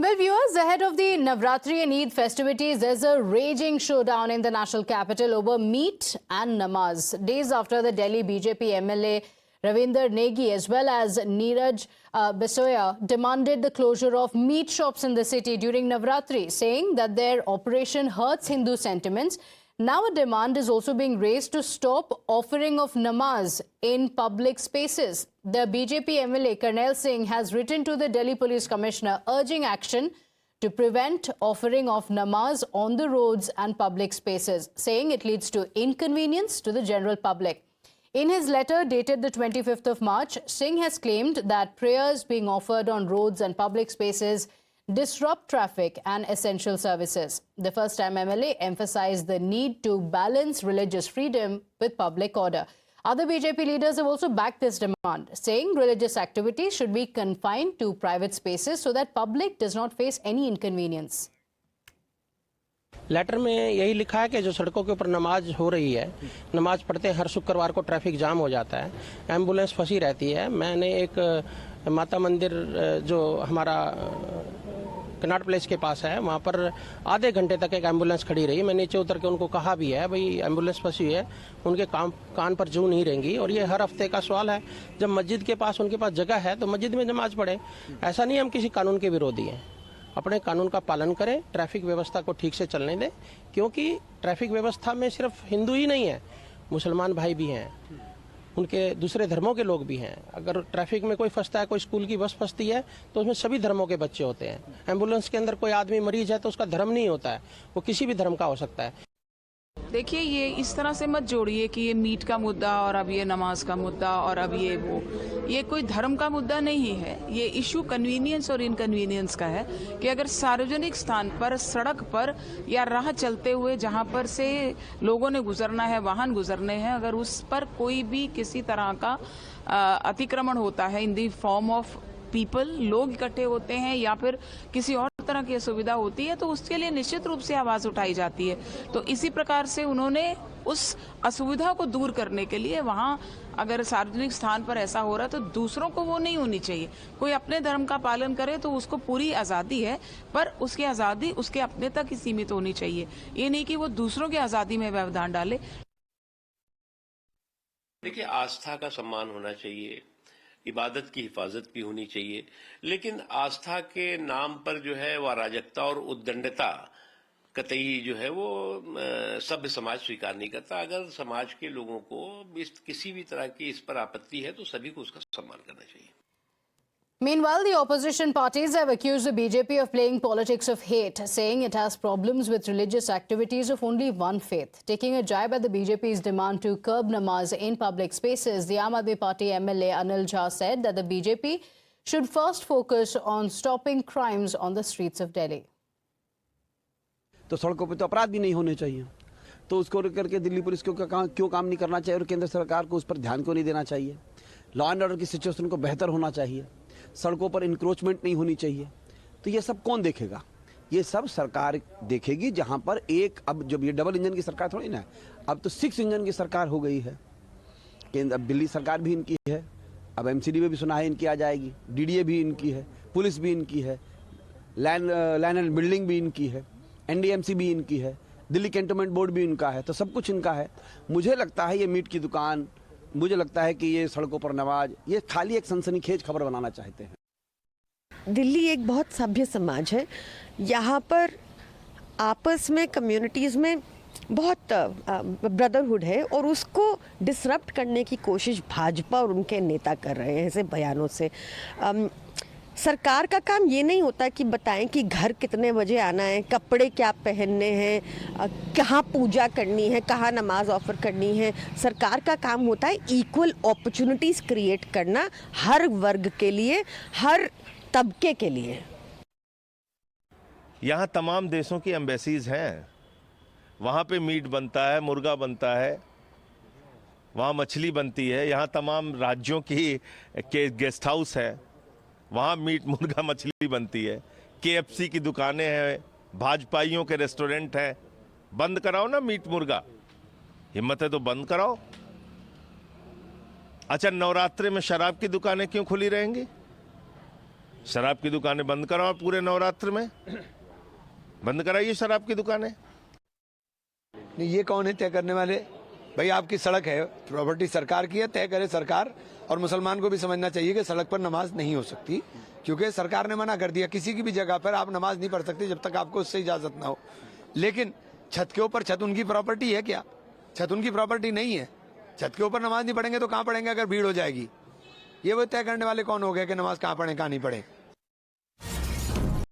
Well, viewers, ahead of the Navratri and Eid festivities, there's a raging showdown in the national capital over meat and namaz. Days after the Delhi BJP MLA Ravinder Negi as well as Neeraj Bisoya demanded the closure of meat shops in the city during Navratri, saying that their operation hurts Hindu sentiments. Now a demand is also being raised to stop offering of namaz in public spaces. The BJP MLA Karnail Singh has written to the Delhi Police Commissioner urging action to prevent offering of namaz on the roads and public spaces, saying it leads to inconvenience to the general public. In his letter dated the 25th of March, Singh has claimed that prayers being offered on roads and public spaces disrupt traffic and essential services. The first-time MLA emphasized the need to balance religious freedom with public order. Other BJP leaders have also backed this demand, saying religious activities should be confined to private spaces so that public does not face any inconvenience. Letter में यही लिखा है कि जो सड़कों के ऊपर नमाज हो रही है, नमाज पढ़ते हर शुक्रवार को ट्रैफिक जाम हो जाता है, एम्बुलेंस फंसी रहती है। मैंने एक माता मंदिर जो हमारा कनाट प्लेस के पास है, वहाँ पर आधे घंटे तक एक एम्बुलेंस खड़ी रही। मैं नीचे उतर के उनको कहा भी है, भाई एम्बुलेंस फंसी है, उनके कान पर जूं नहीं रहेंगी। और ये हर हफ्ते का सवाल है। जब मस्जिद के पास उनके पास जगह है तो मस्जिद में नमाज पढ़े। ऐसा नहीं हम किसी कानून के विरोधी हैं, अपने कानून का पालन करें, ट्रैफिक व्यवस्था को ठीक से चलने दें, क्योंकि ट्रैफिक व्यवस्था में सिर्फ हिंदू ही नहीं है, मुसलमान भाई भी हैं, उनके दूसरे धर्मों के लोग भी हैं। अगर ट्रैफिक में कोई फंसता है, कोई स्कूल की बस फंसती है, तो उसमें सभी धर्मों के बच्चे होते हैं। एम्बुलेंस के अंदर कोई आदमी मरीज है तो उसका धर्म नहीं होता है, वो किसी भी धर्म का हो सकता है। देखिए, ये इस तरह से मत जोड़िए कि ये मीट का मुद्दा और अब ये नमाज का मुद्दा और अब ये वो, ये कोई धर्म का मुद्दा नहीं है। ये इशू कन्वीनियंस और इनकन्वीनियंस का है कि अगर सार्वजनिक स्थान पर, सड़क पर या राह चलते हुए जहां पर से लोगों ने गुजरना है, वाहन गुजरने हैं, अगर उस पर कोई भी किसी तरह का अतिक्रमण होता है इन दी फॉर्म ऑफ पीपल, लोग इकट्ठे होते हैं या फिर किसी और तरह की असुविधा होती है, तो उसके लिए निश्चित रूप से आवाज उठाई जाती है। तो इसी प्रकार से उन्होंने उस असुविधा को दूर करने के लिए वहां अगर सार्वजनिक स्थान पर ऐसा हो रहा है तो दूसरों को वो नहीं होनी चाहिए। कोई अपने धर्म का पालन करे तो उसको पूरी आजादी है, पर उसकी आजादी उसके अपने तक ही सीमित होनी चाहिए। ये नहीं कि वो दूसरों की आजादी में व्यवधान डाले। देखिए, आस्था का सम्मान होना चाहिए, इबादत की हिफाजत भी होनी चाहिए, लेकिन आस्था के नाम पर जो है वो अराजकता और उद्दंडता कतई जो है वो सभ्य समाज स्वीकार नहीं करता। अगर समाज के लोगों को किसी भी तरह की इस पर आपत्ति है तो सभी को उसका सम्मान करना चाहिए। Meanwhile, the opposition parties have accused the BJP of playing politics of hate, saying it has problems with religious activities of only one faith. Taking a jibe at the BJP's demand to curb namaz in public spaces, the Aam Aadmi Party MLA Anil Jha said that the BJP should first focus on stopping crimes on the streets of Delhi. तो सड़कों पे तो अपराध भी नहीं होने चाहिए, तो उसको करके दिल्ली पुलिस को क्यों काम नहीं करना चाहिए और केंद्र सरकार को उस पर ध्यान क्यों नहीं देना चाहिए। लॉ एंड ऑर्डर की सिचुएशन को बेहतर होना चाहिए, सड़कों पर इंक्रोचमेंट नहीं होनी चाहिए। तो ये सब कौन देखेगा? ये सब सरकार देखेगी, जहां पर एक, अब जब ये डबल इंजन की सरकार थोड़ी ना है, अब तो 6 इंजन की सरकार हो गई है। केंद्र, अब दिल्ली सरकार भी इनकी है, अब एमसीडी में भी सुना है इनकी आ जाएगी, डीडीए भी इनकी है, पुलिस भी इनकी है, लैंड एंड बिल्डिंग भी इनकी है, एनडीएमसी भी इनकी है, दिल्ली कैंटोनमेंट बोर्ड भी इनका है, तो सब कुछ इनका है। मुझे लगता है ये मीट की दुकान, मुझे लगता है कि ये सड़कों पर नमाज, ये खाली एक सनसनीखेज खबर बनाना चाहते हैं। दिल्ली एक बहुत सभ्य समाज है, यहाँ पर आपस में कम्युनिटीज़ में बहुत ब्रदरहुड है और उसको डिसरप्ट करने की कोशिश भाजपा और उनके नेता कर रहे हैं ऐसे बयानों से। सरकार का काम ये नहीं होता कि बताएं कि घर कितने बजे आना है, कपड़े क्या पहनने हैं, कहाँ पूजा करनी है, कहाँ नमाज ऑफर करनी है। सरकार का काम होता है इक्वल अपॉर्चुनिटीज़ क्रिएट करना हर वर्ग के लिए, हर तबके के लिए। यहाँ तमाम देशों की एम्बेसीज हैं, वहाँ पे मीट बनता है, मुर्गा बनता है, वहाँ मछली बनती है। यहाँ तमाम राज्यों के गेस्ट हाउस है, वहाँ मीट मुर्गा मछली बनती है। केएफसी की दुकानें हैं, भाजपाइयों के रेस्टोरेंट हैं। बंद कराओ ना मीट मुर्गा, हिम्मत है तो बंद कराओ। अच्छा, नवरात्रि में शराब की दुकानें क्यों खुली रहेंगी? शराब की दुकानें बंद कराओ पूरे नवरात्र में, बंद कराइए शराब की दुकानें। नहीं, ये कौन है तय करने वाले? भाई आपकी सड़क है, प्रॉपर्टी सरकार की है, तय करे सरकार। और मुसलमान को भी समझना चाहिए कि सड़क पर नमाज नहीं हो सकती, क्योंकि सरकार ने मना कर दिया किसी की भी जगह पर आप नमाज नहीं पढ़ सकते जब तक आपको उससे इजाजत ना हो। लेकिन छत के ऊपर, छत उनकी प्रॉपर्टी है क्या? छत उनकी प्रॉपर्टी नहीं है। छत के ऊपर नमाज नहीं पढ़ेंगे तो कहाँ पढ़ेंगे अगर भीड़ हो जाएगी? ये वो तय करने वाले कौन हो गए कि नमाज कहाँ पढ़ें कहाँ नहीं पढ़ें?